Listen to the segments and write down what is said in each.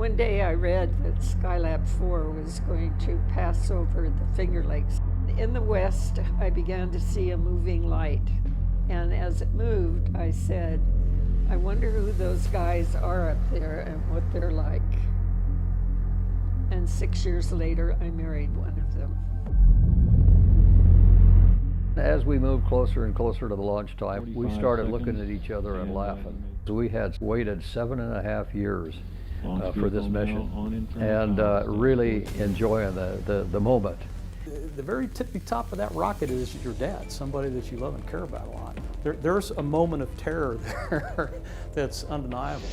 One day I read that Skylab 4 was going to pass over the Finger Lakes. In the west, I began to see a moving light. And as it moved, I said, I wonder who those guys are up there and what they're like. And 6 years later, I married one of them. As we moved closer and closer to the launch time, we started looking at each other and laughing. We had waited 7.5 years for this mission and really enjoying the moment. The very tippy top of that rocket is your dad, somebody that you love and care about a lot. There's a moment of terror there that's undeniable.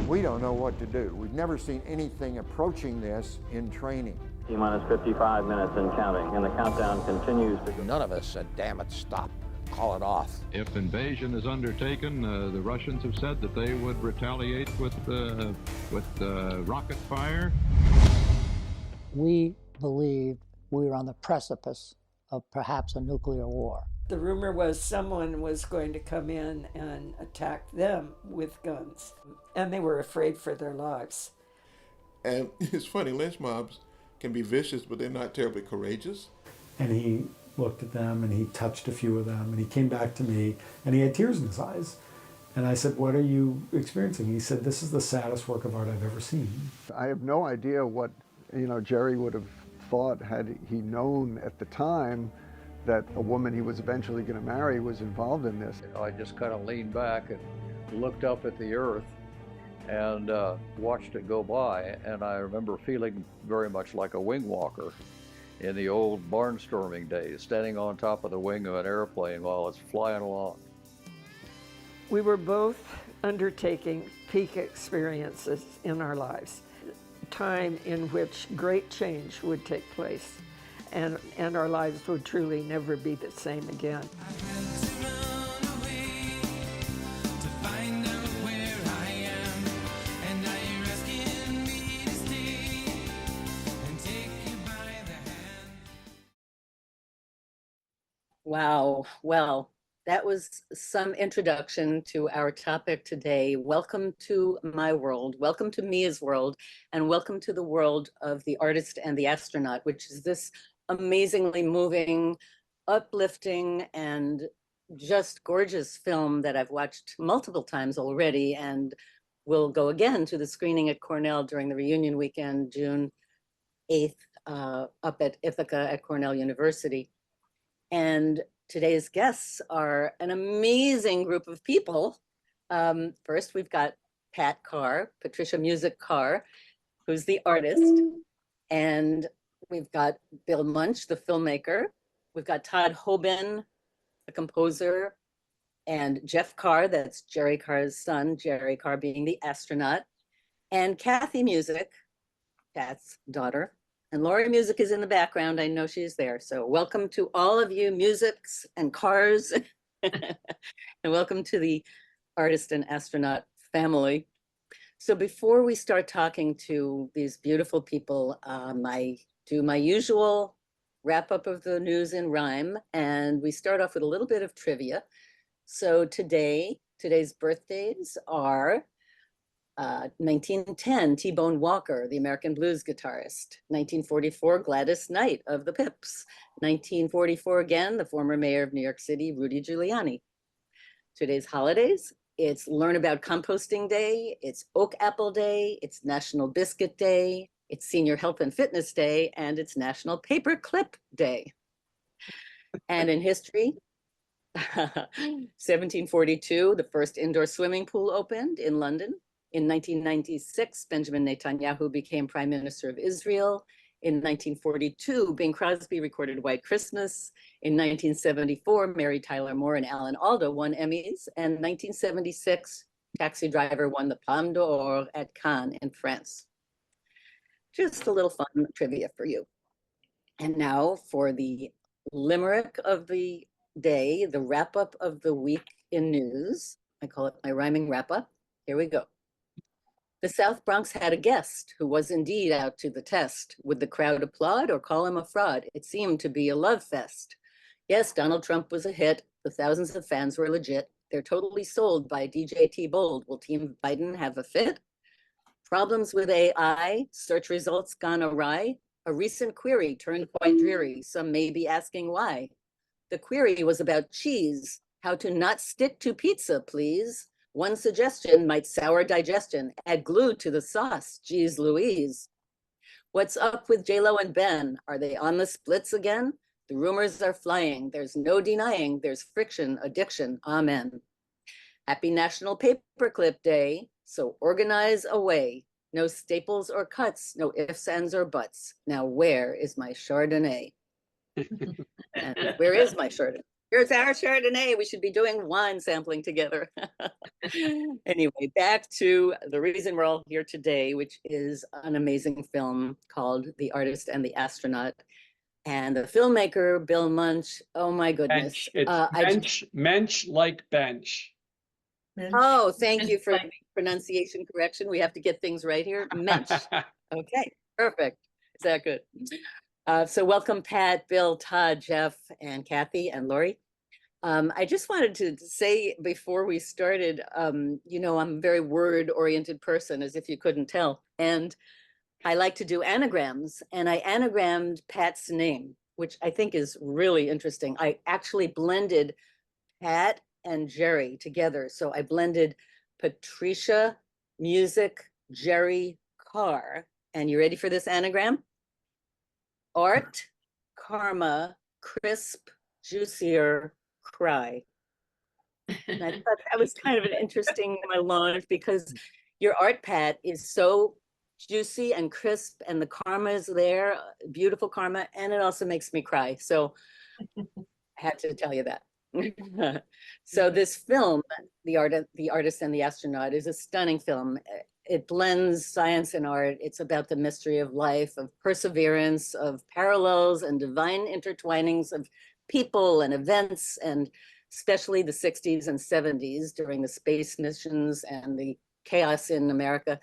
We don't know what to do. We've never seen anything approaching this in training. T-minus 55 minutes and counting, and the countdown continues. None of us said, damn it, stop, call it off. If invasion is undertaken, the Russians have said that they would retaliate with rocket fire. We believed we were on the precipice of perhaps a nuclear war. The rumor was someone was going to come in and attack them with guns, and they were afraid for their lives. And it's funny, lynch mobs can be vicious, but they're not terribly courageous. And he looked at them and he touched a few of them and he came back to me and he had tears in his eyes. And I said, what are you experiencing? He said, this is the saddest work of art I've ever seen. I have no idea what, Jerry would have thought had he known at the time that a woman he was eventually going to marry was involved in this. I just kind of leaned back and looked up at the earth and watched it go by, and I remember feeling very much like a wing walker in the old barnstorming days, standing on top of the wing of an airplane while it's flying along. We were both undertaking peak experiences in our lives, time in which great change would take place, and our lives would truly never be the same again. Wow. Well, that was some introduction to our topic today. Welcome to my world. Welcome to Mia's world, and welcome to the world of the artist and the astronaut, which is this amazingly moving, uplifting, and just gorgeous film that I've watched multiple times already, and will go again to the screening at Cornell during the reunion weekend, June 8th, up at Ithaca at Cornell University. And today's guests are an amazing group of people. First, we've got Patricia Musick Carr, who's the artist. And we've got Bill Muench, the filmmaker. We've got Todd Hobin, the composer, and Jeff Carr, that's Jerry Carr's son, Jerry Carr being the astronaut, and Cathy Musick, Kat's daughter. And Laura Musick is in the background. I know she's there. So welcome to all of you Musicks and Carrs. And welcome to the artist and astronaut family. So before we start talking to these beautiful people, I do my usual wrap up of the news in rhyme. And we start off with a little bit of trivia. So today's birthdays are 1910, T-Bone Walker, the American blues guitarist. 1944, Gladys Knight of the Pips. 1944 again, the former mayor of New York City, Rudy Giuliani. Today's holidays, it's Learn About Composting Day, it's Oak Apple Day, it's National Biscuit Day, it's Senior Health and Fitness Day, and it's National Paperclip Day. And in history, 1742, the first indoor swimming pool opened in London. In 1996, Benjamin Netanyahu became Prime Minister of Israel. In 1942, Bing Crosby recorded White Christmas. In 1974, Mary Tyler Moore and Alan Alda won Emmys. And 1976, Taxi Driver won the Palme d'Or at Cannes in France. Just a little fun trivia for you. And now for the limerick of the day, the wrap up of the week in news. I call it my rhyming wrap up. Here we go. The South Bronx had a guest who was indeed out to the test. Would the crowd applaud or call him a fraud? It seemed to be a love fest. Yes, Donald Trump was a hit. The thousands of fans were legit. They're totally sold by DJT Bold. Will Team Biden have a fit? Problems with AI, search results gone awry. A recent query turned quite dreary. Some may be asking why. The query was about cheese. How to not stick to pizza, please. One suggestion might sour digestion. Add glue to the sauce. Geez Louise. What's up with J-Lo and Ben? Are they on the splits again? The rumors are flying. There's no denying. There's friction, addiction. Amen. Happy National Paperclip Day. So organize away. No staples or cuts. No ifs, ands, or buts. Now where is my Chardonnay? And where is my Chardonnay? Here's our Chardonnay. We should be doing wine sampling together. Anyway, back to the reason we're all here today, which is an amazing film called The Artist and the Astronaut. And the filmmaker, Bill Muench, oh my goodness. Mensch like bench. Oh, thank you for the pronunciation correction. We have to get things right here. Mensch. Okay, perfect. Is that good? So welcome, Pat, Bill, Todd, Jeff, and Cathy, and Lori. I just wanted to say before we started, you know, I'm a very word-oriented person, as if you couldn't tell. And I like to do anagrams, and I anagrammed Pat's name, which I think is really interesting. I actually blended Pat and Jerry together. So I blended Patricia Musick, Jerry Carr. And you ready for this anagram? Art, karma, crisp, juicier, cry. And I thought that was kind of an interesting launch because your art, Pat, is so juicy and crisp, and the karma is there, beautiful karma, and it also makes me cry. So I had to tell you that. So this film, The Artist and the Astronaut, is a stunning film. It blends science and art. It's about the mystery of life, of perseverance, of parallels and divine intertwinings of people and events, and especially the 60s and 70s during the space missions and the chaos in America,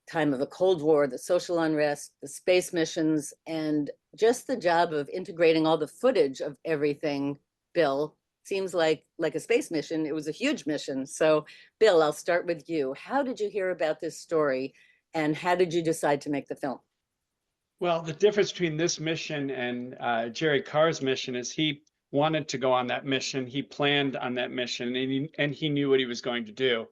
time of the Cold War, the social unrest, the space missions, and just the job of integrating all the footage of everything. Bill, seems like a space mission. It was a huge mission. So Bill, I'll start with you. How did you hear about this story, and how did you decide to make the film? Well, the difference between this mission and Jerry Carr's mission is he wanted to go on that mission. He planned on that mission, and he knew what he was going to do.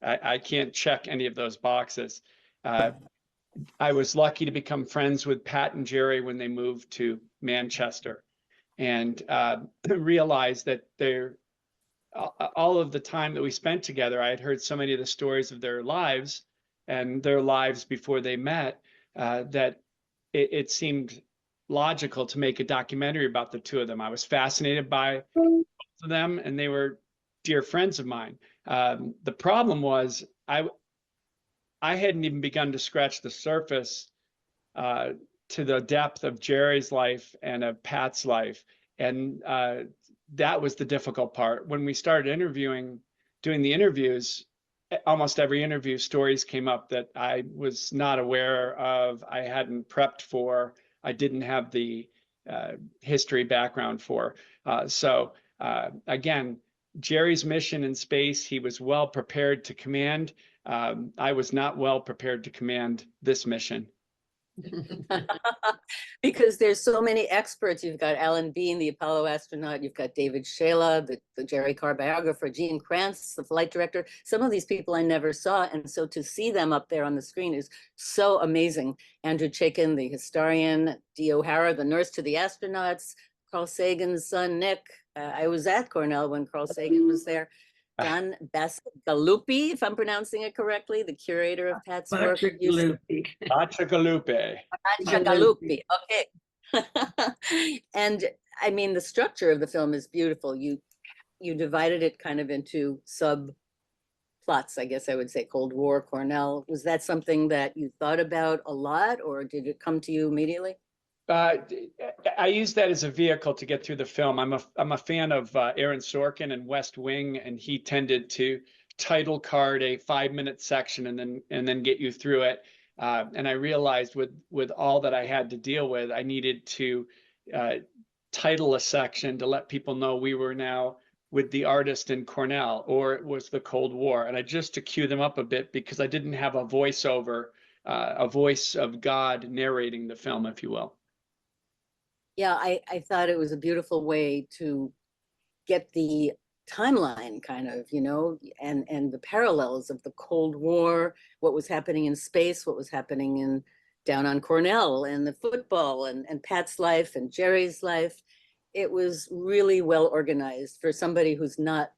I can't check any of those boxes. I was lucky to become friends with Pat and Jerry when they moved to Manchester, and realized that all of the time that we spent together, I had heard so many of the stories of their lives and their lives before they met, that it seemed logical to make a documentary about the two of them. I was fascinated by both of them, and they were dear friends of mine. The problem was I hadn't even begun to scratch the surface to the depth of Jerry's life and of Pat's life. And that was the difficult part. When we started doing the interviews, almost every interview, stories came up that I was not aware of, I hadn't prepped for, I didn't have the history background for. So again, Jerry's mission in space, he was well prepared to command. I was not well prepared to command this mission. Because there's so many experts. You've got Alan Bean, the Apollo astronaut. You've got David Shayla, the Jerry Carr biographer, Gene Kranz, the flight director. Some of these people I never saw. And so to see them up there on the screen is so amazing. Andrew Chaikin, the historian, Dee O'Hara, the nurse to the astronauts, Carl Sagan's son, Nick. I was at Cornell when Carl Sagan was there. Don Bacigalupi, if I'm pronouncing it correctly, the curator of Pat's work. Bacigalupi. Bacigalupi, okay. And I mean, the structure of the film is beautiful. You divided it kind of into subplots, I guess I would say. Cold War, Cornell. Was that something that you thought about a lot, or did it come to you immediately? I use that as a vehicle to get through the film. I'm a fan of Aaron Sorkin and West Wing, and he tended to title card a 5-minute section and then get you through it. And I realized with all that I had to deal with, I needed to title a section to let people know we were now with the artist in Cornell, or it was the Cold War. And just to cue them up a bit, because I didn't have a voiceover, a voice of God narrating the film, if you will. Yeah, I thought it was a beautiful way to get the timeline kind of, and the parallels of the Cold War, what was happening in space, what was happening down on Cornell, and the football, and Pat's life and Jerry's life. It was really well organized for somebody who's not,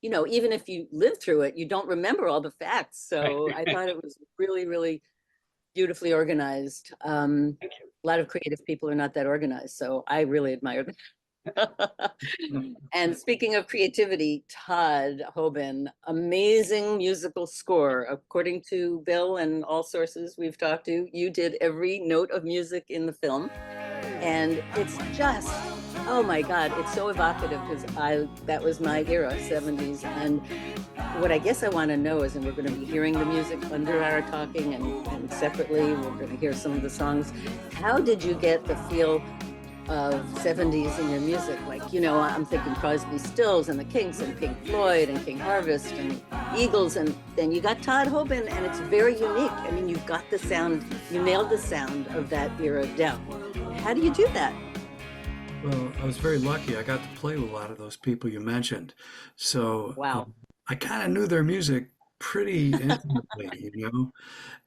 even if you live through it, you don't remember all the facts. So I thought it was really, really beautifully organized. A lot of creative people are not that organized, so I really admire that. And speaking of creativity, Todd Hobin, amazing musical score. According to Bill and all sources we've talked to, you did every note of music in the film. And it's just, oh my God, it's so evocative, because that was my era, 70s. And what I guess I want to know is, and we're going to be hearing the music under our talking, and separately we're going to hear some of the songs. How did you get the feel of 70s in your music? Like, I'm thinking Crosby, Stills and the Kinks and Pink Floyd and King Harvest and Eagles, and then you got Todd Hobin, and it's very unique. I mean, you've got the sound, you nailed the sound of that era down. How do you do that? Well, I was very lucky. I got to play with a lot of those people you mentioned. So wow. I kind of knew their music pretty intimately,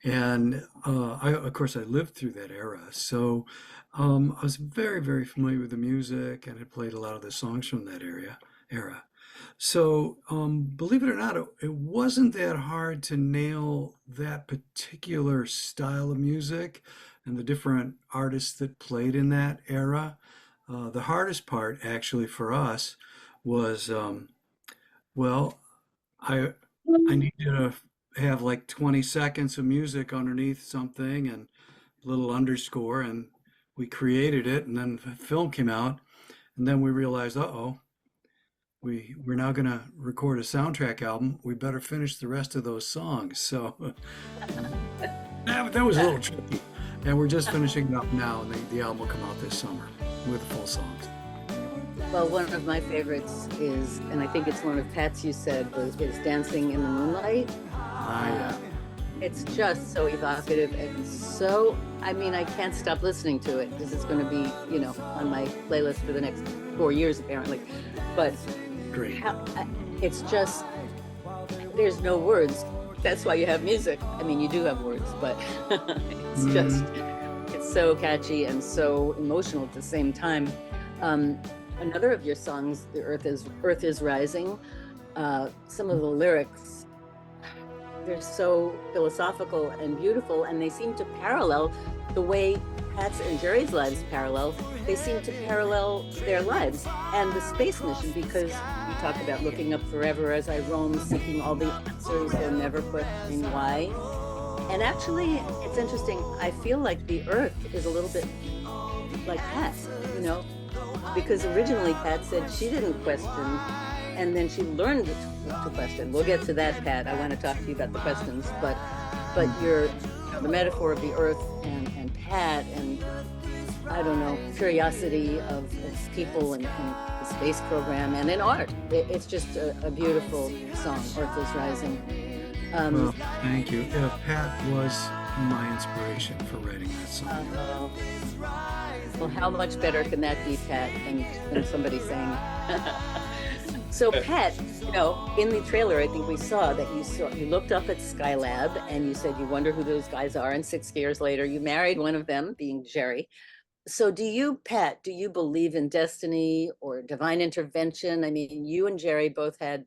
and of course I lived through that era. So I was very, very familiar with the music, and had played a lot of the songs from that era. So believe it or not, it wasn't that hard to nail that particular style of music and the different artists that played in that era. The hardest part, actually, for us was, I needed to have like 20 seconds of music underneath something and a little underscore, and we created it, and then the film came out, and then we realized, we're now going to record a soundtrack album. We better finish the rest of those songs. So that was a little tricky. And we're just finishing it up now, and the album will come out this summer with full songs. Well, one of my favorites is, and I think it's one of Pat's you said, is Dancing in the Moonlight. It's just so evocative and so, I can't stop listening to it, because it's going to be, on my playlist for the next 4 years, apparently. But great. It's just, there's no words. That's why you have music. You do have words, but it's just, it's so catchy and so emotional at the same time. Another of your songs, The Earth is Rising, some of the lyrics, they're so philosophical and beautiful, and they seem to parallel the way Pat's and Jerry's lives parallel. They seem to parallel their lives and the space mission, because you talk about looking up forever as I roam, seeking all the answers, though never questioning why. And actually, it's interesting, I feel like the Earth is a little bit like Pat, because originally Pat said she didn't question, and then she learned to question. We'll get to that, Pat. I want to talk to you about the questions, but the metaphor of the Earth and Pat, and I don't know, curiosity of people in the space program and in art. It's just a beautiful song, Earth is Rising. Well, thank you. Pat was my inspiration for writing that song. Well, how much better can that be, Pat, than somebody saying? So, Pat, in the trailer, I think we saw that you looked up at Skylab and you said you wonder who those guys are, and 6 years later you married one of them, being Jerry. So Pat, do you believe in destiny or divine intervention? You and Jerry both had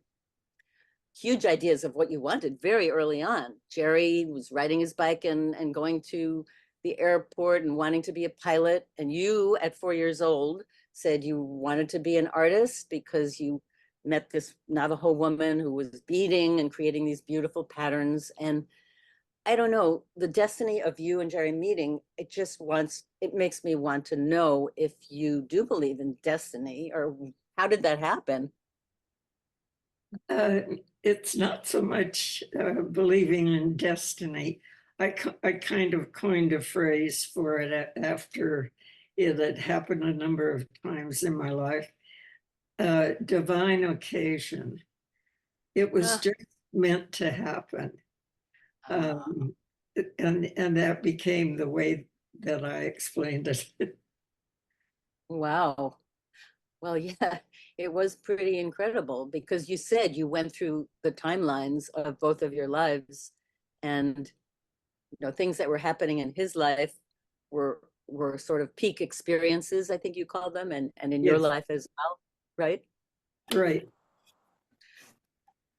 huge ideas of what you wanted very early on. Jerry was riding his bike and going to the airport and wanting to be a pilot. And you, at 4 years old, said you wanted to be an artist because you met this Navajo woman who was beading and creating these beautiful patterns. And I don't know, the destiny of you and Jerry meeting, it makes me want to know if you do believe in destiny, or how did that happen? It's not so much believing in destiny. I kind of coined a phrase for it after it had happened a number of times in my life. a divine occasion. It was Ah. just meant to happen. And that became the way that I explained it. Wow. Well, yeah, it was pretty incredible because you said you went through the timelines of both of your lives, and things that were happening in his life were sort of peak experiences, I think you call them, and in your Yes. life as well, right? Right.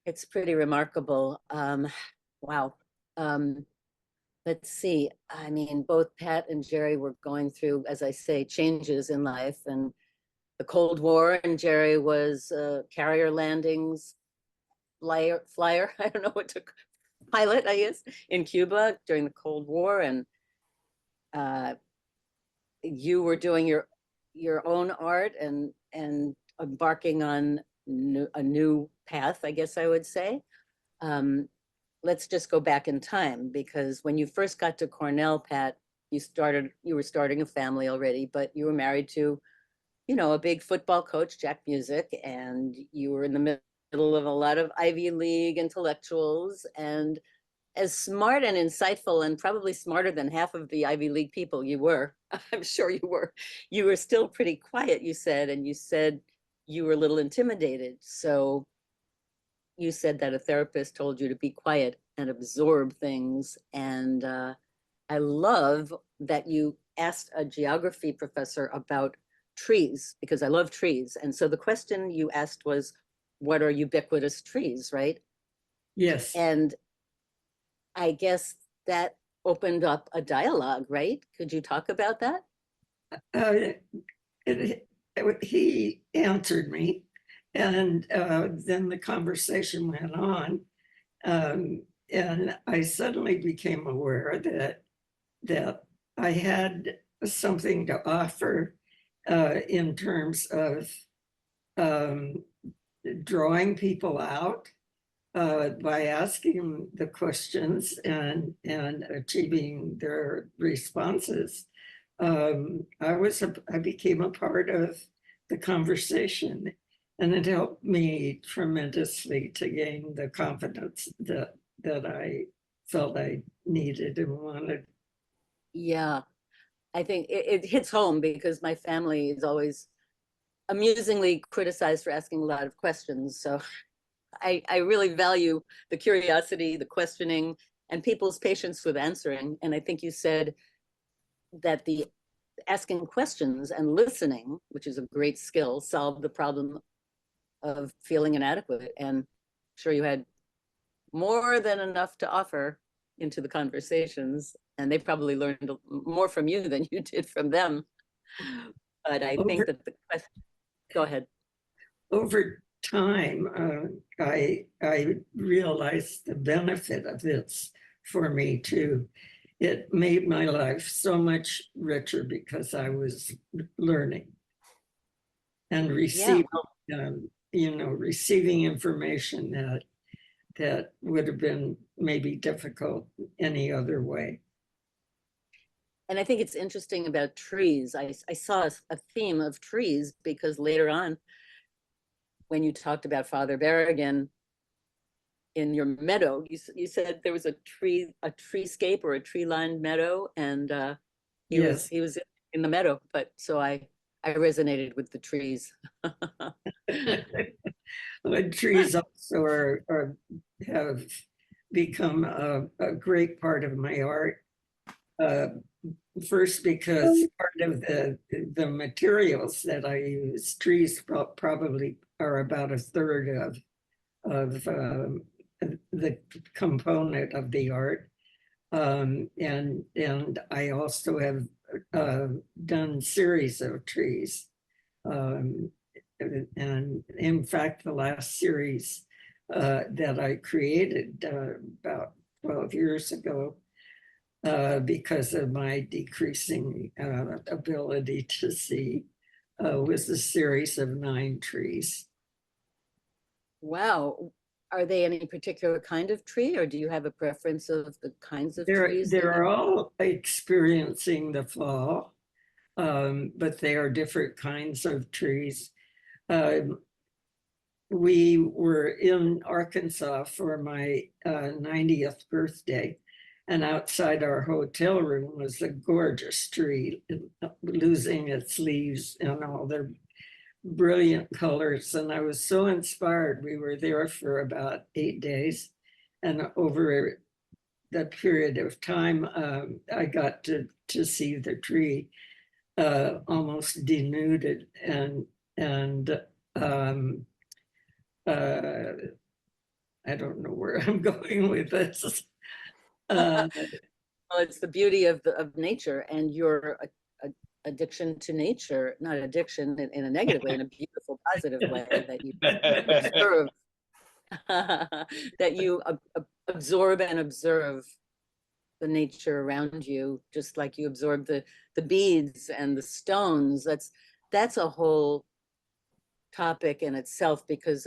It's pretty remarkable. Wow. Let's see. I mean, both Pat and Jerry were going through, as I say, changes in life, and the Cold War, and Jerry was carrier landings flyer. I don't know what to pilot, I guess, in Cuba during the Cold War, and you were doing your own art and embarking on a new path, I guess I would say. Let's just go back in time, because when you first got to Cornell, Pat, you were starting a family already, but you were married to, a big football coach, Jack Musick, and you were in the middle of a lot of Ivy League intellectuals, and as smart and insightful and probably smarter than half of the Ivy League people you were, I'm sure you were still pretty quiet, you said, and you said you were a little intimidated. So you said that a therapist told you to be quiet and absorb things. And I love that you asked a geography professor about trees, because I love trees. And so the question you asked was, what are ubiquitous trees, right? Yes. And I guess that opened up a dialogue, right? Could you talk about that? He answered me, and then the conversation went on, and I suddenly became aware that I had something to offer in terms of drawing people out by asking the questions and achieving their responses. I became a part of the conversation, and it helped me tremendously to gain the confidence that I felt I needed and wanted. Yeah, I think it hits home because my family is always amusingly criticized for asking a lot of questions. So I really value the curiosity, the questioning, and people's patience with answering. And I think you said that the asking questions and listening, which is a great skill, solved the problem of feeling inadequate. And I'm sure you had more than enough to offer into the conversations, and they probably learned more from you than you did from them. But I think that the question, go ahead. Over time, I realized the benefit of this for me too. It made my life so much richer because I was learning and receiving, receiving information that would have been maybe difficult any other way. And I think it's interesting about trees. I saw a theme of trees because later on, when you talked about Father Berrigan in your meadow, you said there was a treescape or a tree-lined meadow, and he was in the meadow. But so I resonated with the trees. Trees also have become a great part of my art. First, because part of the materials that I use, trees probably are about a third of the component of the art, and I also have done series of trees, and in fact, the last series that I created about 12 years ago, because of my decreasing ability to see, was a series of 9 trees. Wow. Are they any particular kind of tree, or do you have a preference of the kinds of trees? They're all experiencing the fall, but they are different kinds of trees. we were in Arkansas for my 90th birthday, and outside our hotel room was a gorgeous tree, losing its leaves and all their brilliant colors. And I was so inspired. We were there for about 8 days. And over the period of time, I got to see the tree almost denuded. And I don't know where I'm going with this. Well, it's the beauty of nature and your addiction to nature, not addiction in a negative way, in a beautiful, positive way that you observe, that you absorb and observe the nature around you, just like you absorb the beads and the stones. That's a whole topic in itself, because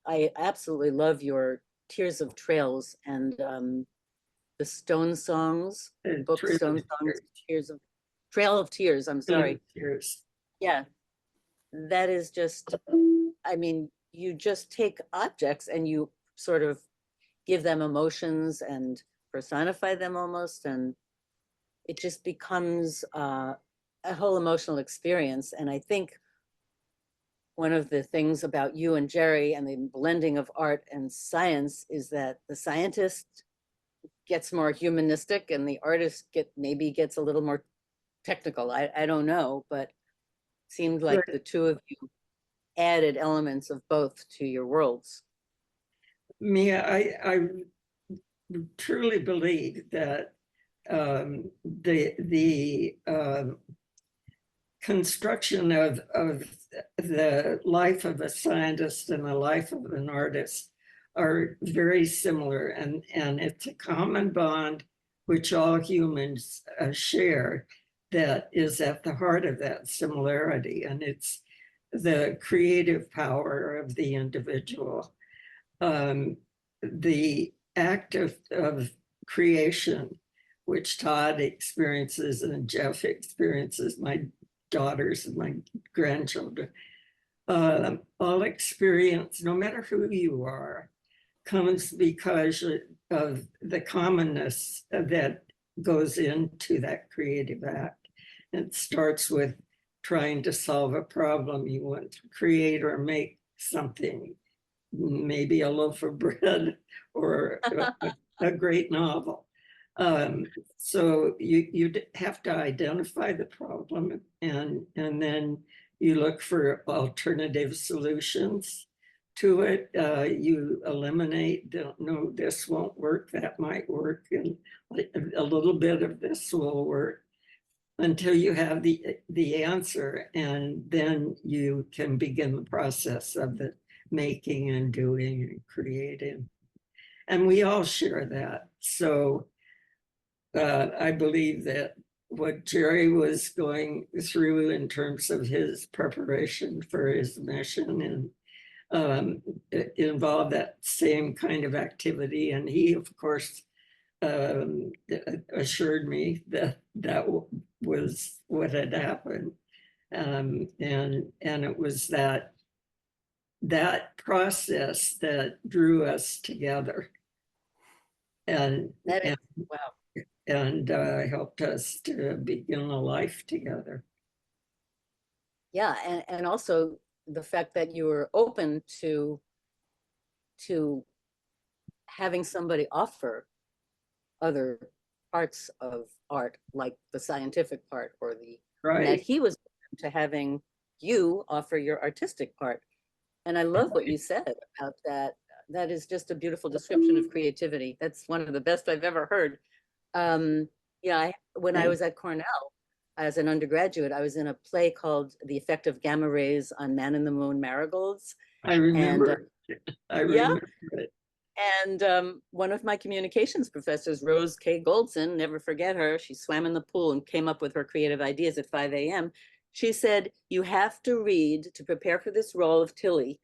I absolutely love your Tears of Trails and the Stone Songs, book Stone Songs, Trail of Tears, I'm sorry. Tears. Yeah, that is just, I mean, you just take objects and you sort of give them emotions and personify them almost, and it just becomes a whole emotional experience. And I think one of the things about you and Jerry and the blending of art and science is that the scientist gets more humanistic and the artist maybe gets a little more technical. I don't know, but it seemed like the two of you added elements of both to your worlds. Mia, I truly believe that the construction of the life of a scientist and the life of an artist are very similar, and it's a common bond which all humans share that is at the heart of that similarity, and it's the creative power of the individual. The act of creation, which Todd experiences and Jeff experiences, my daughters and my grandchildren, all experience, no matter who you are, comes because of the commonness that goes into that creative act. It starts with trying to solve a problem. You want to create or make something, maybe a loaf of bread or a great novel. So you have to identify the problem, and then you look for alternative solutions to it. You eliminate, no, this won't work, that might work, and a little bit of this will work, until you have the answer, and then you can begin the process of the making and doing and creating. And we all share that. So I believe that what Jerry was going through in terms of his preparation for his mission, and it involved that same kind of activity. And he, of course, assured me that that was what had happened. And it was that process that drew us together. And helped us to begin a life together. Yeah, and also the fact that you were open to having somebody offer other parts of art, like the scientific part, or that he was open to having you offer your artistic part. And I love what you said about that. That is just a beautiful description of creativity. That's one of the best I've ever heard. When I was at Cornell as an undergraduate, I was in a play called The Effect of Gamma Rays on Man in the Moon Marigolds. I remember. I remember it. And one of my communications professors, Rose K. Goldson, never forget her, she swam in the pool and came up with her creative ideas at 5 a.m. She said, you have to read, to prepare for this role of Tilly,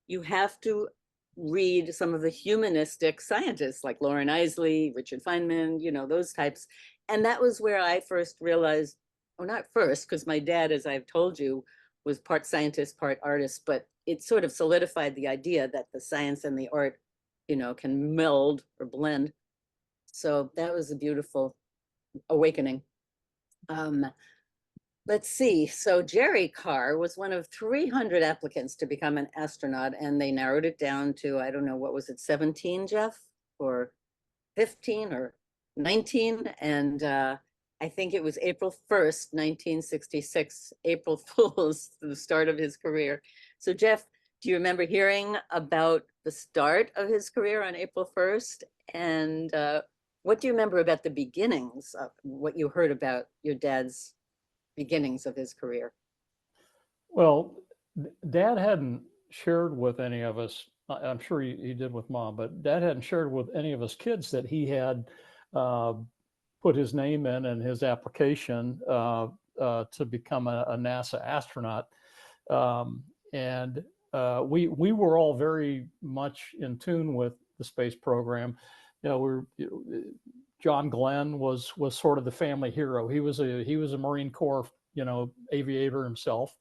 you have to read some of the humanistic scientists like Lauren Isley, Richard Feynman, those types. And that was where I first realized, or not first, because my dad, as I've told you, was part scientist, part artist, but it sort of solidified the idea that the science and the art, you know, can meld or blend. So that was a beautiful awakening. Let's see. So Jerry Carr was one of 300 applicants to become an astronaut, and they narrowed it down to, I don't know, what was it, 17, Jeff, or 15 or 19? And I think it was April 1st, 1966, April Fool's, the start of his career. So Jeff, do you remember hearing about the start of his career on April 1st? And what do you remember about the beginnings of what you heard about your dad's beginnings of his career? Well, Dad hadn't shared with any of us, I'm sure he did with Mom, but Dad hadn't shared with any of us kids that he had put his name in and his application to become a NASA astronaut. And we were all very much in tune with the space program. You know, John Glenn was sort of the family hero. He was a Marine Corps, you know, aviator himself,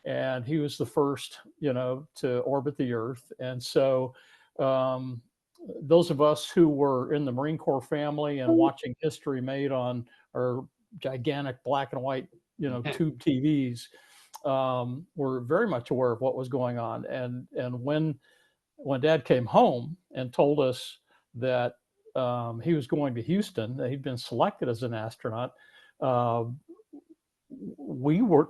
and he was the first, you know, to orbit the Earth. And so those of us who were in the Marine Corps family and watching history made on our gigantic black and white, you know, tube TVs, were very much aware of what was going on. And when Dad came home and told us that he was going to Houston, that he'd been selected as an astronaut, we were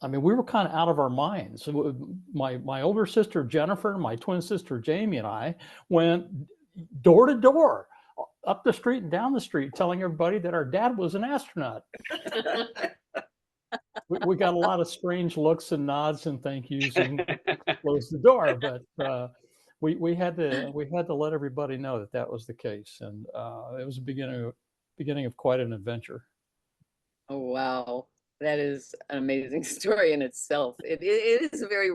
kind of out of our minds. My older sister Jennifer, my twin sister Jamie, and I went door to door, up the street and down the street, telling everybody that our dad was an astronaut. We got a lot of strange looks and nods and thank yous and closed the door, but we had to let everybody know that was the case, and it was the beginning of quite an adventure. Oh wow, that is an amazing story in itself. It is a very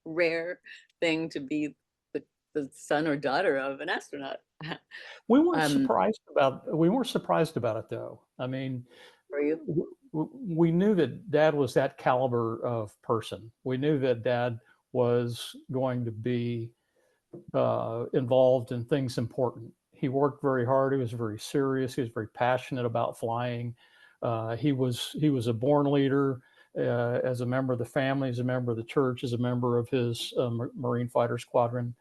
rare thing to be the son or daughter of an astronaut. We weren't surprised about it though. I mean, were you? We knew that Dad was that caliber of person. We knew that Dad was going to be involved in things important. He worked very hard. He was very serious. He was very passionate about flying. He was a born leader as a member of the family, as a member of the church, as a member of his Marine Fighter Squadron.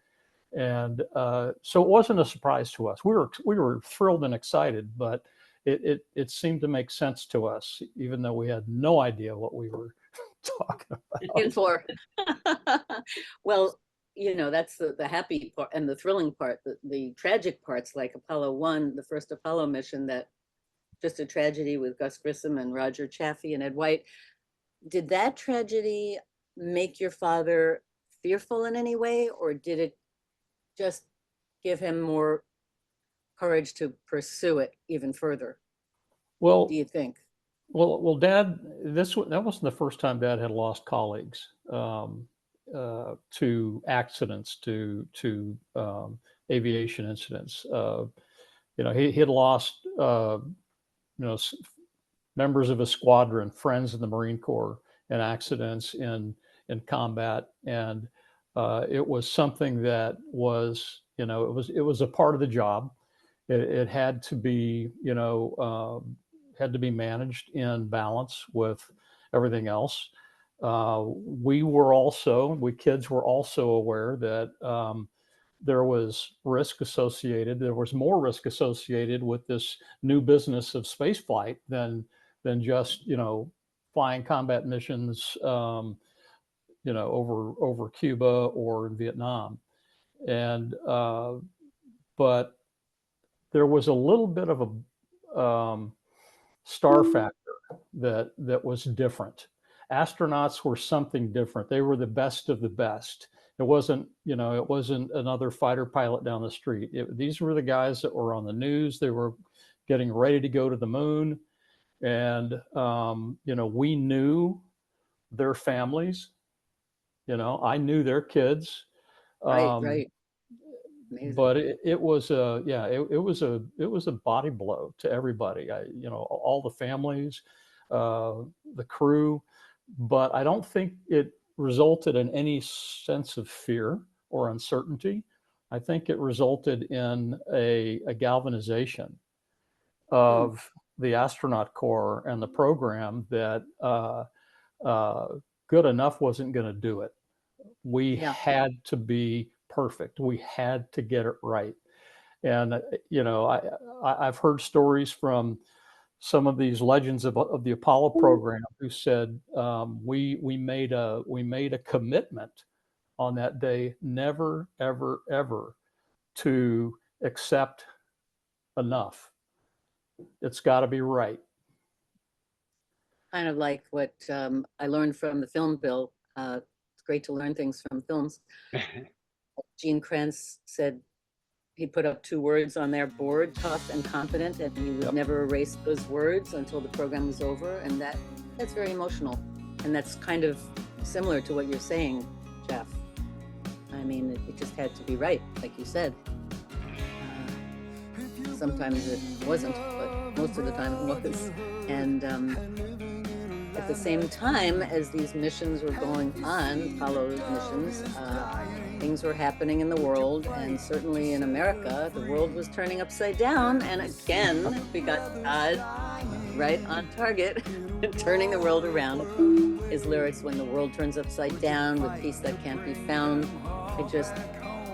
And so it wasn't a surprise to us. We were thrilled and excited, but it seemed to make sense to us, even though we had no idea what we were talking about. In for. Well, you know, that's the happy part and the thrilling part. The tragic parts, like Apollo 1, the first Apollo mission, that just a tragedy with Gus Grissom and Roger Chaffee and Ed White. Did that tragedy make your father fearful in any way, or did it just give him more courage to pursue it even further? Well, what do you think? Well, Dad, that wasn't the first time Dad had lost colleagues to accidents, to aviation incidents. You know, he had lost you know, members of his squadron, friends in the Marine Corps, in accidents in combat, and it was something that was, you know, it was a part of the job. It had to be, you know, had to be managed in balance with everything else. We kids were also aware that there was risk associated. There was more risk associated with this new business of space flight than just, you know, flying combat missions, you know, over Cuba or in Vietnam. And but there was a little bit of a star factor that was different. Astronauts were something different. They were the best of the best. It wasn't, you know, it wasn't another fighter pilot down the street. These were the guys that were on the news. They were getting ready to go to the moon. And, you know, we knew their families, you know, I knew their kids. Right. Amazing. But it was a body blow to everybody. You know, all the families, the crew, but I don't think it resulted in any sense of fear or uncertainty. I think it resulted in a galvanization of the astronaut corps and the program that good enough wasn't going to do it. We had to be perfect. We had to get it right. And, you know, I've heard stories from some of these legends of the Apollo program who said, we made a commitment on that day, never, ever, ever to accept enough. It's got to be right. Kind of like what I learned from the film bill. It's great to learn things from films. Gene Kranz said he put up 2 words on their board, tough and confident, and he would never erase those words until the program was over. And that's very emotional. And that's kind of similar to what you're saying, Jeff. I mean, it just had to be right, like you said. Sometimes it wasn't, but most of the time it was. And at the same time as these missions were going on, Apollo missions, things were happening in the world, and certainly in America, the world was turning upside down. And again, we got Todd right on target, turning the world around. His lyrics, when the world turns upside down with peace that can't be found, it just,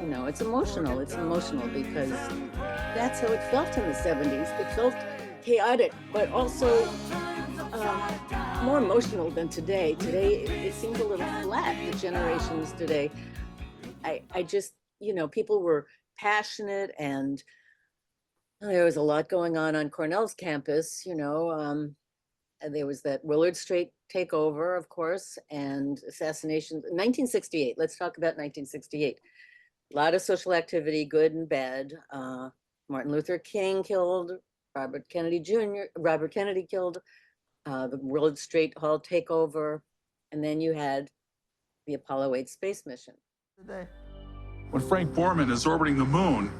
you know, it's emotional. It's emotional because that's how it felt in the 70s. It felt chaotic, but also more emotional than today. Today, it seemed a little flat, the generations today. I just, you know, people were passionate, and there was a lot going on Cornell's campus, you know. And there was that Willard Straight takeover, of course, and assassinations. 1968, let's talk about 1968. A lot of social activity, good and bad. Martin Luther King killed, Robert Kennedy killed, the Willard Straight Hall takeover, and then you had the Apollo 8 space mission. When Frank Borman is orbiting the moon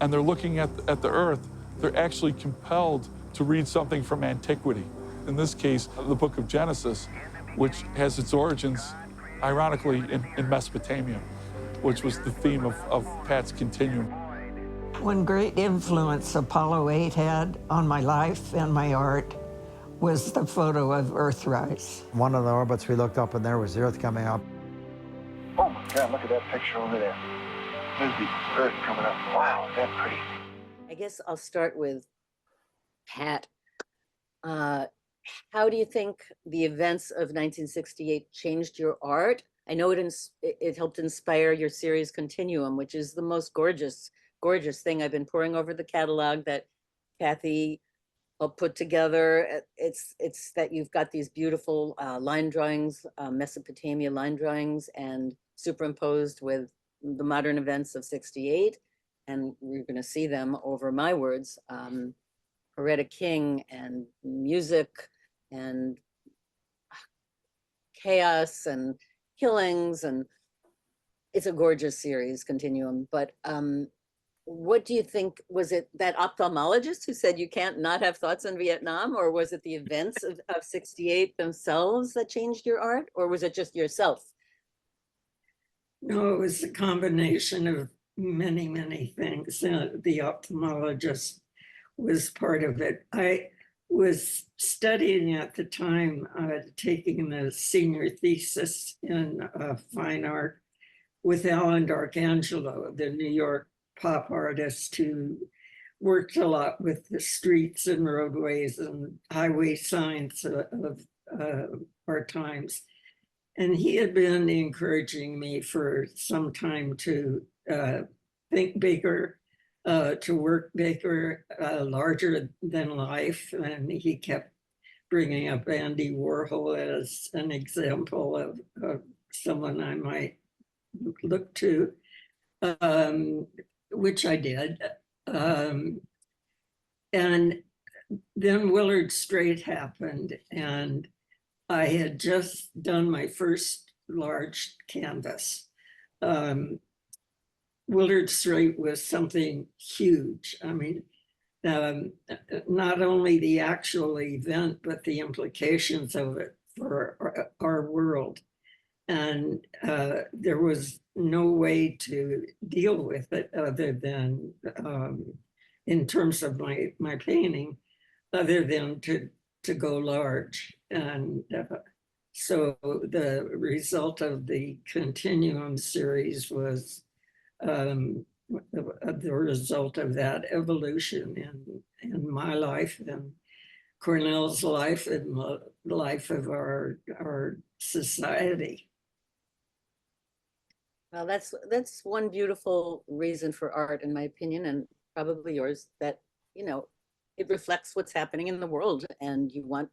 and they're looking at the Earth, they're actually compelled to read something from antiquity. In this case, the book of Genesis, which has its origins, ironically, in Mesopotamia, which was the theme of Pat's Continuum. One great influence Apollo 8 had on my life and my art was the photo of Earthrise. One of the orbits we looked up and there was the Earth coming up. Oh my God, look at that picture over there. There's the Earth coming up. Wow, is that pretty? I guess I'll start with Pat. How do you think the events of 1968 changed your art? I know it helped inspire your series Continuum, which is the most gorgeous thing. I've been poring over the catalog that Cathy put together. It's that you've got these beautiful line drawings, Mesopotamia line drawings, and superimposed with the modern events of 68. And we're going to see them over my words. Coretta King and music and chaos and killings, and it's a gorgeous series, Continuum. But what do you think? Was it that ophthalmologist who said you can't not have thoughts on Vietnam, or was it the events of 68 themselves that changed your art, or was it just yourself? No, it was a combination of many, many things. The ophthalmologist was part of it. I was studying at the time, taking the senior thesis in fine art with Alan D'Arcangelo, the New York pop artist who worked a lot with the streets and roadways and highway signs of our times. And he had been encouraging me for some time to think bigger, to work bigger, larger than life. And he kept bringing up Andy Warhol as an example of someone I might look to, which I did. And then Willard Straight happened, and I had just done my first large canvas. Willard Straight was something huge. I mean, not only the actual event, but the implications of it for our world. And there was no way to deal with it other than, in terms of my painting, other than to go large. And so the result of the Continuum series was the result of that evolution in my life and Cornell's life and the life of our society. Well, that's one beautiful reason for art, in my opinion, and probably yours, that, you know, it reflects what's happening in the world, and you want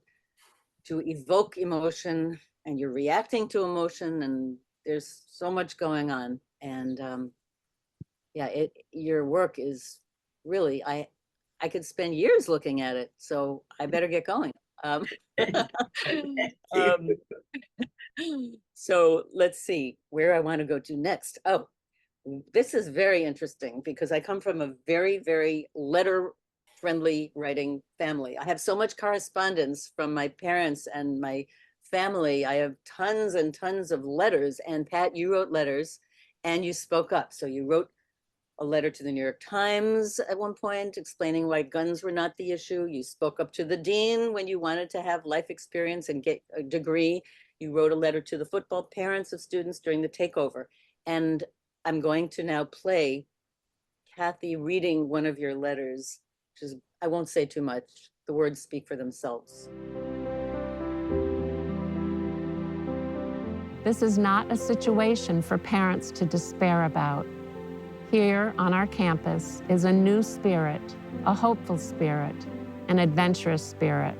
to evoke emotion, and you're reacting to emotion, and there's so much going on. And yeah, your work is really, I could spend years looking at it, so I better get going. So let's see where I want to go to next. Oh, this is very interesting because I come from a very, very letter-friendly writing family. I have so much correspondence from my parents and my family. I have tons and tons of letters. And Pat, you wrote letters and you spoke up. So you wrote a letter to the New York Times at one point explaining why guns were not the issue. You spoke up to the dean when you wanted to have life experience and get a degree. You wrote a letter to the football parents of students during the takeover. And I'm going to now play Cathy reading one of your letters, which is, I won't say too much. The words speak for themselves. This is not a situation for parents to despair about. Here on our campus is a new spirit, a hopeful spirit, an adventurous spirit.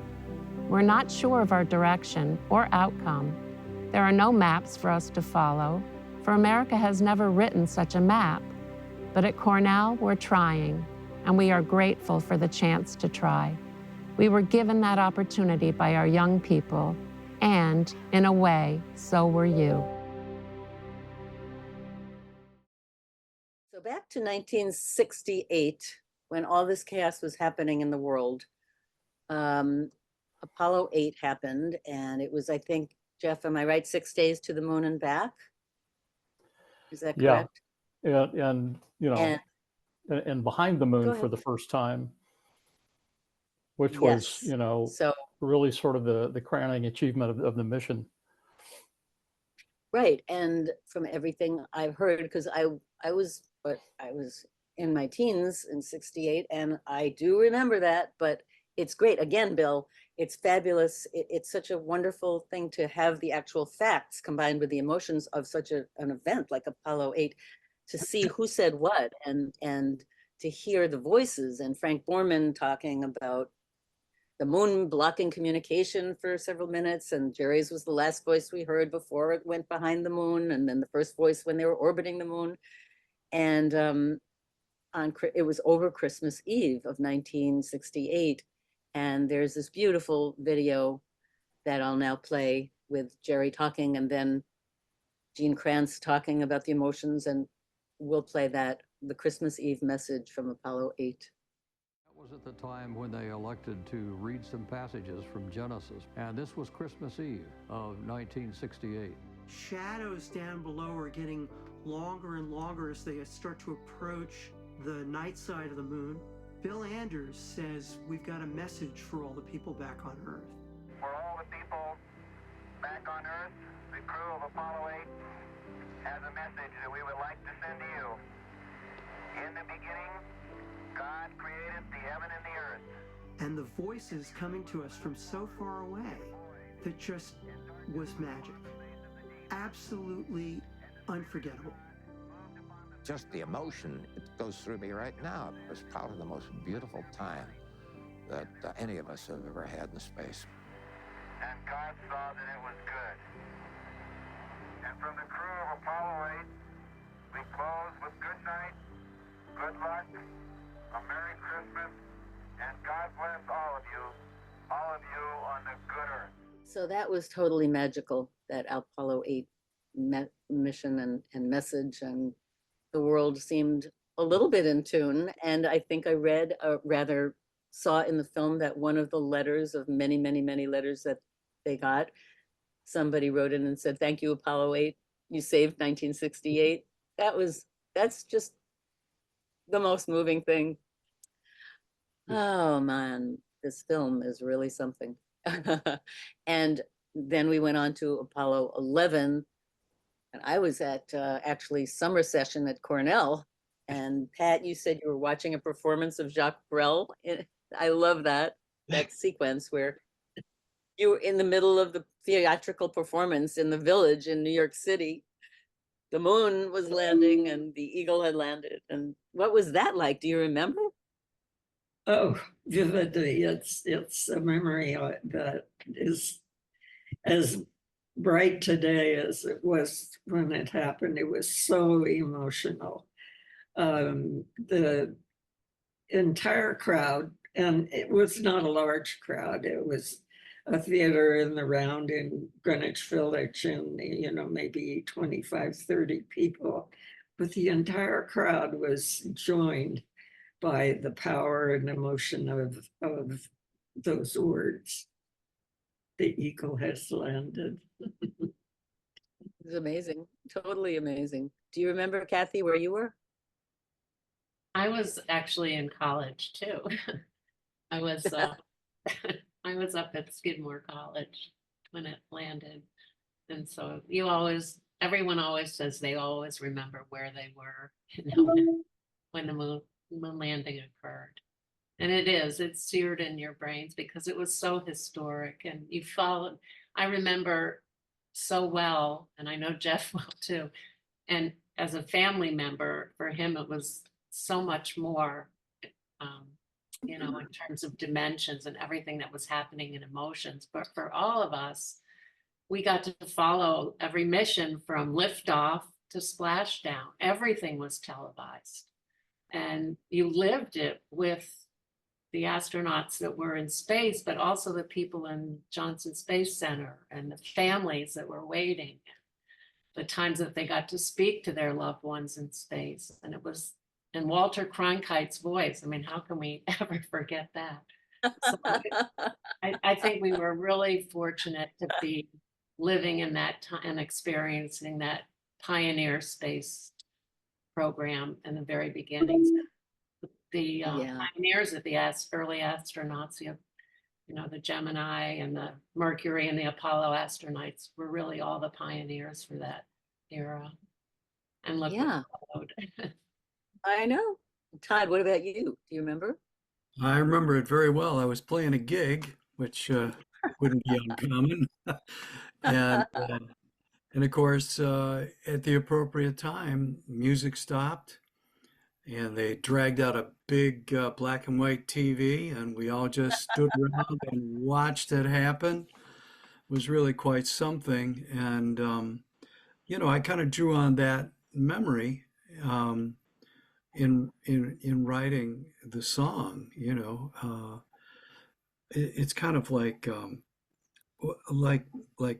We're not sure of our direction or outcome. There are no maps for us to follow, for America has never written such a map. But at Cornell, we're trying, and we are grateful for the chance to try. We were given that opportunity by our young people, and in a way, so were you. So back to 1968, when all this chaos was happening in the world, Apollo 8 happened, and it was, I think, Jeff, am I right, 6 days to the moon and back? Is that correct? Yeah, and you know, and behind the moon for the first time, which was, you know, so really sort of the crowning achievement of the mission. Right, and from everything I've heard, because I was in my teens in '68, and I do remember that. But it's great. Again, Bill, it's fabulous. It's such a wonderful thing to have the actual facts combined with the emotions of such an event like Apollo 8, to see who said what, and to hear the voices, and Frank Borman talking about the moon blocking communication for several minutes, and Jerry's was the last voice we heard before it went behind the moon, and then the first voice when they were orbiting the moon. And it was over Christmas Eve of 1968. And there's this beautiful video that I'll now play with Jerry talking, and then Gene Kranz talking about the emotions, and we'll play that, the Christmas Eve message from Apollo 8. That was at the time when they elected to read some passages from Genesis, and this was Christmas Eve of 1968. Shadows down below are getting longer and longer as they start to approach the night side of the moon. Bill Anders says we've got a message for all the people back on Earth. For all the people back on Earth, the crew of Apollo 8 has a message that we would like to send to you. In the beginning, God created the heaven and the earth. And the voices coming to us from so far away, that just was magic. Absolutely unforgettable. Just the emotion, it goes through me right now. It was probably the most beautiful time that any of us have ever had in space. And God saw that it was good. And from the crew of Apollo 8, we close with good night, good luck, a Merry Christmas, and God bless all of you on the good earth. So that was totally magical, that Apollo 8 mission and message, and the world seemed a little bit in tune. And I think I read, rather saw in the film, that one of the letters of many, many, many letters that they got somebody wrote in and said, "Thank you, Apollo 8. You saved 1968." That's just the most moving thing. Oh man, this film is really something. And then we went on to Apollo 11, and I was at actually summer session at Cornell. And Pat, you said you were watching a performance of Jacques Brel. I love that sequence where you were in the middle of the theatrical performance in the Village in New York City. The moon was landing and the eagle had landed. And what was that like? Do you remember? Oh, vividly. It's a memory that is as bright today as it was when it happened. It was so emotional. The entire crowd, and it was not a large crowd. It was a theater in the round in Greenwich Village, and maybe 25, 30 people. But the entire crowd was joined by the power and emotion of those words. The eagle has landed. It was amazing, totally amazing. Do you remember, Cathy, where you were? I was actually in college too. I was I was up at Skidmore College when it landed, and so everyone always says they always remember where they were, when the moon landing occurred. And it's seared in your brains because it was so historic, and you followed. I remember so well, and I know Jeff will too. And as a family member, for him, it was so much more, in terms of dimensions and everything that was happening in emotions. But for all of us, we got to follow every mission from liftoff to splashdown. Everything was televised. And you lived it with the astronauts that were in space, but also the people in Johnson Space Center and the families that were waiting, the times that they got to speak to their loved ones in space. And it was in Walter Cronkite's voice. I mean, how can we ever forget that? So I think we were really fortunate to be living in that time and experiencing that pioneer space program in the very beginnings. The pioneers of the early astronauts, the Gemini and the Mercury and the Apollo astronauts were really all the pioneers for that era. And look what followed. I know. Todd, what about you? Do you remember? I remember it very well. I was playing a gig, which wouldn't be uncommon. And of course, at the appropriate time, music stopped, and they dragged out a big black and white TV, and we all just stood around and watched it happen. It was really quite something. And, I kind of drew on that memory in writing the song. It's kind of like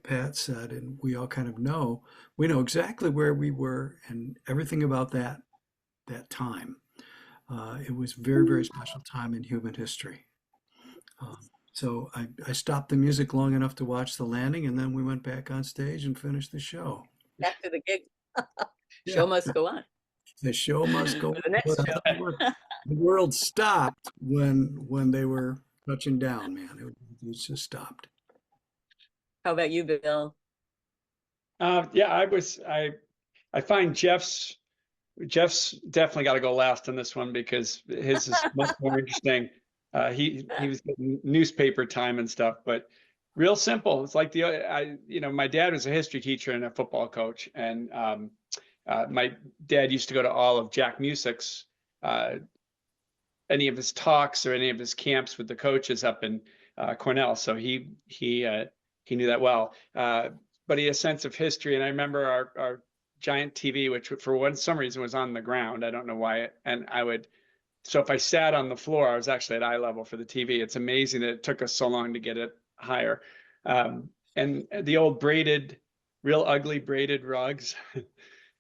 Pat said, and we all kind of know, we know exactly where we were and everything about that time. It was very, very special time in human history. So I stopped the music long enough to watch the landing, and then we went back on stage and finished the show. Back to the gig. Show must go on. The show must go on. The next show. The world stopped when they were touching down, man. It just stopped. How about you, Bill? I find Jeff's definitely got to go last on this one because his is much more interesting. He was getting newspaper time and stuff, but real simple. It's like my dad was a history teacher and a football coach, and my dad used to go to all of Jack Musick's any of his talks or any of his camps with the coaches up in Cornell. So he knew that well, but he had a sense of history. And I remember our giant TV, which for some reason was on the ground. I don't know why. So if I sat on the floor, I was actually at eye level for the TV. It's amazing that it took us so long to get it higher. And the old real ugly braided rugs.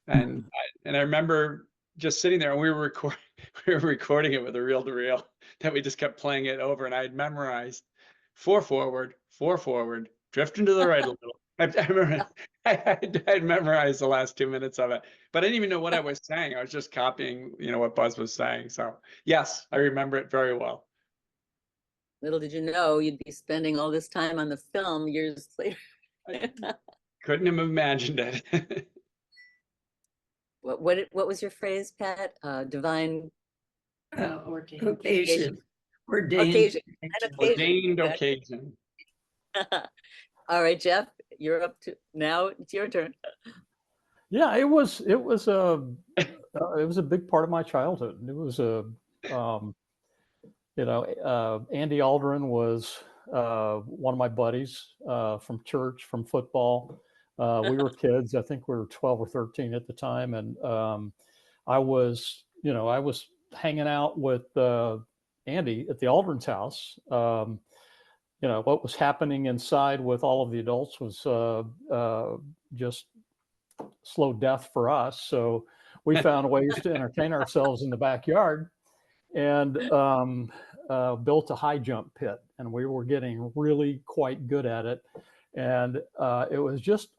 And I remember just sitting there, and we were recording it with a reel-to-reel that we just kept playing it over. And I had memorized 4 forward, drifting to the right a little, I memorized the last 2 minutes of it, but I didn't even know what I was saying. I was just copying, what Buzz was saying. So yes, I remember it very well. Little did you know you'd be spending all this time on the film years later. Couldn't have imagined it. What was your phrase, Pat? Divine Occasion. Ordained occasion. Ordained occasion. All right, Jeff, you're up to now. It's your turn. Yeah, it was a big part of my childhood. It was Andy Aldrin was one of my buddies from church, from football. We were kids. I think we were 12 or 13 at the time, and I was hanging out with Andy at the Aldrin's house. What was happening inside with all of the adults was just slow death for us. So we found ways to entertain ourselves in the backyard, and built a high jump pit, and we were getting really quite good at it. And it was just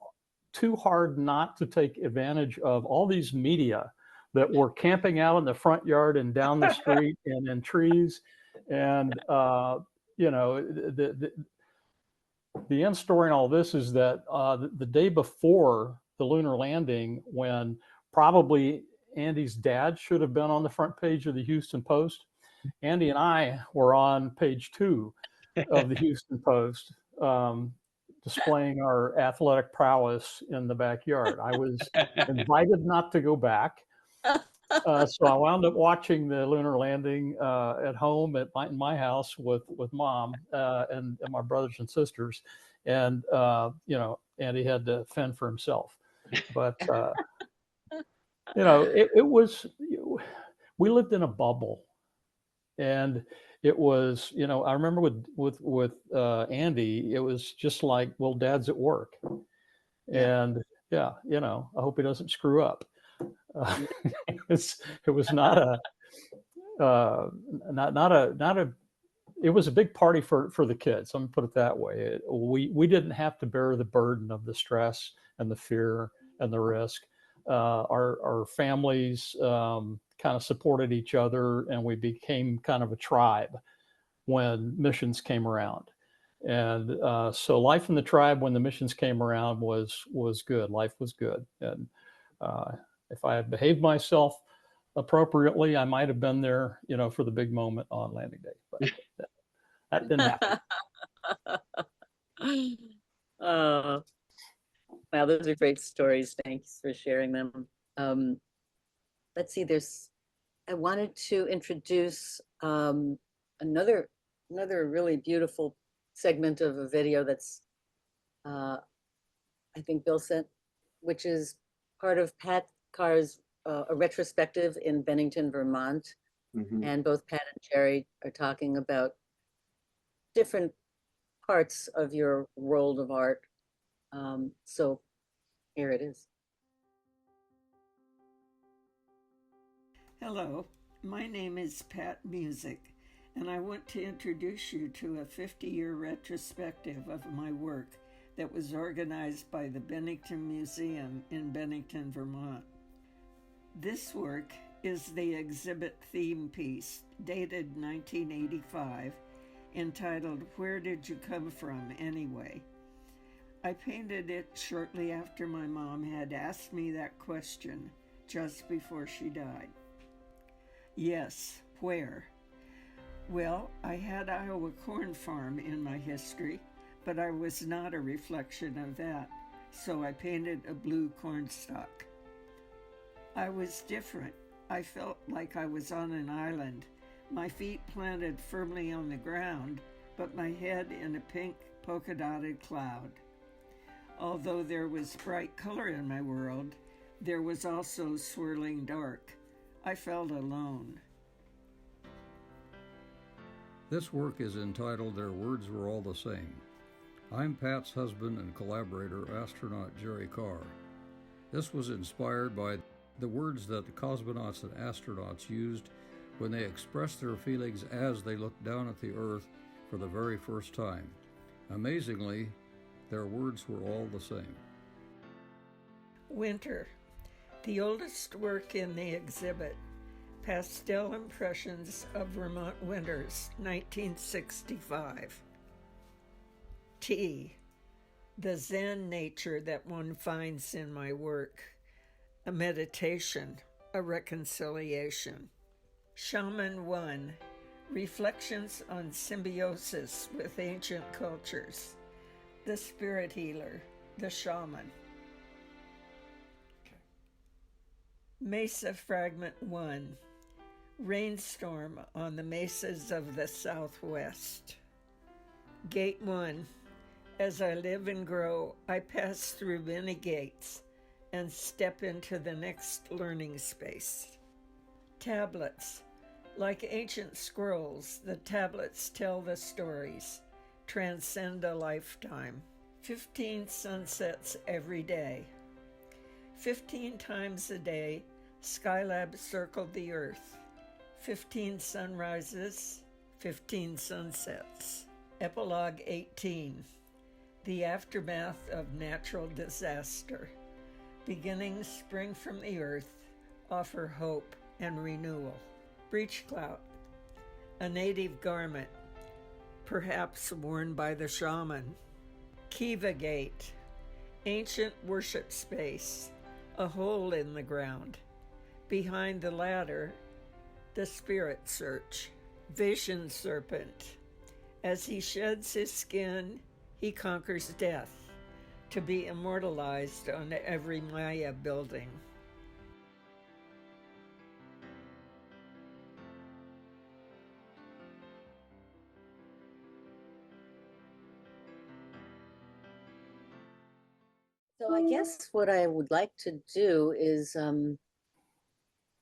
too hard not to take advantage of all these media that were camping out in the front yard and down the street and in trees. And the end story in all this is that the day before the lunar landing, when probably Andy's dad should have been on the front page of the Houston Post, Andy and I were on page 2 of the Houston Post, displaying our athletic prowess in the backyard. I was invited not to go back. So I wound up watching the lunar landing at home in my house with Mom and my brothers and sisters. And, Andy had to fend for himself. But, it was, we lived in a bubble. And it was, I remember with Andy, it was just like, well, Dad's at work. And I hope he doesn't screw up. It was not a it was a big party for the kids. I'm gonna put it that way. We didn't have to bear the burden of the stress and the fear and the risk. Our families kind of supported each other, and we became kind of a tribe when missions came around. And so life in the tribe when the missions came around was good. Life was good. And if I had behaved myself appropriately, I might have been there, for the big moment on landing day. But that didn't happen. Wow, those are great stories. Thanks for sharing them. Let's see. I wanted to introduce another really beautiful segment of a video that's I think Bill sent, which is part of Pat Carr's a retrospective in Bennington, Vermont. Mm-hmm. And both Pat and Jerry are talking about different parts of your world of art. So here it is. Hello, my name is Cathy Musick, and I want to introduce you to a 50-year retrospective of my work that was organized by the Bennington Museum in Bennington, Vermont. This work is the exhibit theme piece, dated 1985, entitled "Where Did You Come From Anyway?" I painted it shortly after my mom had asked me that question just before she died. Yes, where? Well, I had Iowa Corn Farm in my history, but I was not a reflection of that, so I painted a blue cornstalk. I was different. I felt like I was on an island, my feet planted firmly on the ground, but my head in a pink polka-dotted cloud. Although there was bright color in my world, there was also swirling dark. I felt alone. This work is entitled "Their Words Were All the Same." I'm Pat's husband and collaborator, astronaut Jerry Carr. This was inspired by the words that the cosmonauts and astronauts used when they expressed their feelings as they looked down at the Earth for the very first time. Amazingly, their words were all the same. Winter, the oldest work in the exhibit, Pastel Impressions of Vermont Winters, 1965. T, the Zen nature that one finds in my work, a meditation, a reconciliation. Shaman 1, Reflections on Symbiosis with Ancient Cultures, the Spirit Healer, the Shaman. Mesa Fragment 1, Rainstorm on the Mesas of the Southwest. Gate 1, as I live and grow, I pass through many gates and step into the next learning space. Tablets, like ancient scrolls, the tablets tell the stories, transcend a lifetime. 15 sunsets every day. 15 times a day, Skylab circled the Earth. 15 sunrises, 15 sunsets. Epilogue 18, the aftermath of natural disaster. Beginnings spring from the Earth, offer hope and renewal. Breech clout, a native garment, perhaps worn by the shaman. Kiva Gate, ancient worship space, a hole in the ground. Behind the ladder, the spirit search. Vision Serpent, as he sheds his skin, he conquers death, to be immortalized on every Maya building. So I guess what I would like to do is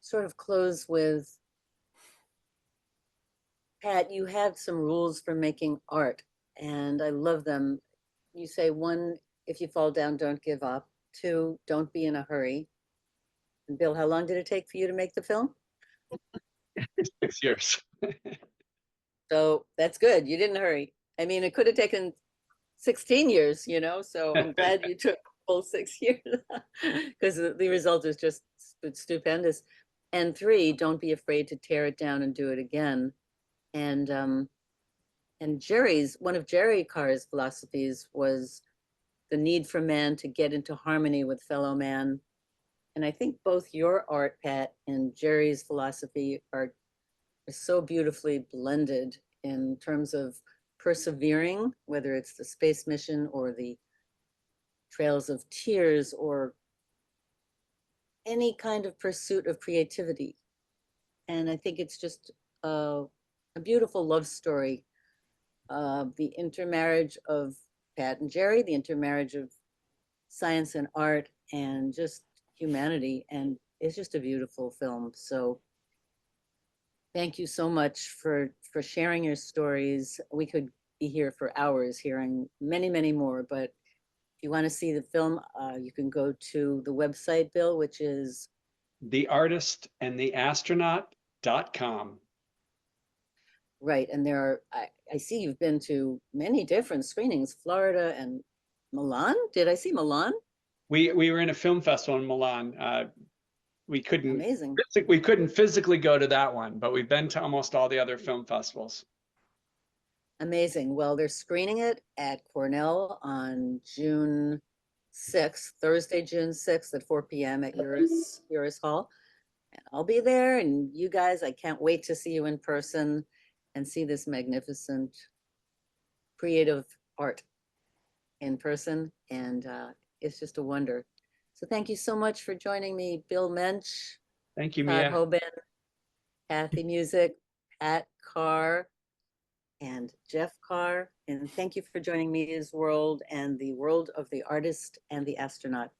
sort of close with, Pat, you had some rules for making art, and I love them. You say, 1, if you fall down, don't give up. 2, don't be in a hurry. And Bill, how long did it take for you to make the film? 6 years. So that's good. You didn't hurry. I mean, it could have taken 16 years, you know, so I'm glad you took full 6 years because the result is just stupendous. And 3, don't be afraid to tear it down and do it again. And one of Jerry Carr's philosophies was the need for man to get into harmony with fellow man. And I think both your art, Pat, and Jerry's philosophy are so beautifully blended in terms of persevering, whether it's the space mission or the Trails of Tears or any kind of pursuit of creativity. And I think it's just a beautiful love story. The intermarriage of Pat and Jerry, the intermarriage of science and art and just humanity. And it's just a beautiful film. So thank you so much for sharing your stories. We could be here for hours hearing many, many more, but if you want to see the film, you can go to the website, Bill, which is theartistandtheastronaut.com. Right, and there are, I see you've been to many different screenings, Florida and Milan. Did I see Milan? We were in a film festival in Milan. We couldn't physically go to that one, but we've been to almost all the other film festivals. Amazing. Well, they're screening it at Cornell on June 6th, Thursday, June 6th at 4 p.m. at Uris Hall. And I'll be there, and you guys, I can't wait to see you in person and see this magnificent creative art in person. And it's just a wonder. So thank you so much for joining me, Bill Muench. Thank you, Todd Mia. Hobin, Cathy Musick, Pat Carr, and Jeff Carr. And thank you for joining Mia's World and the World of the Artist and the Astronaut.